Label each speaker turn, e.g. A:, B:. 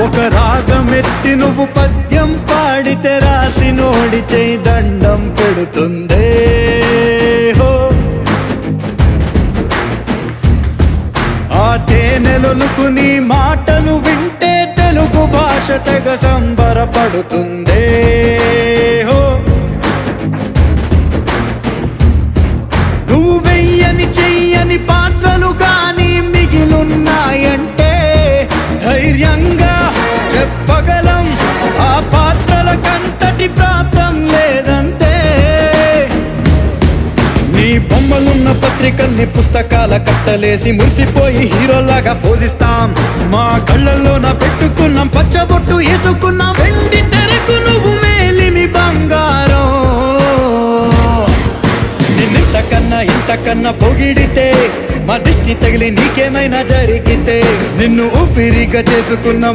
A: ఒక రాగమెత్తి నువ్వు పద్యం పాడితే రాసి నోడి చేయి దండం పెడుతుందే హో. ఆ తేనెలొలుకు నీ మాటలు వింటే తెలుగు భాష తెగ సంబరపడుతుందే హో. నువ్వు వెయ్యని చెయ్యని పాత్రలు కానీ మిగిలున్నాయంటే ధైర్యంగా చెప్పగలం ఆ పాత్రల కంతటి ప్రాప్తం లేదంతే. నీ బొమ్మలున్న పత్రికల్ని పుస్తకాల కట్టలేసి మురిసిపోయి హీరోలాగా పోజిస్తాం. మా కళ్ళల్లోన పెట్టుకున్నాం పచ్చబొట్టు వేసుకున్నాం. వెండి తెరకు నువ్వు మేలిమి బంగారం. ఇంతకన్నా పొగిడితే మా దిష్టి తగిలి నీకేమైనా జరిగితే నిన్ను ఊపిరిగా చేసుకున్న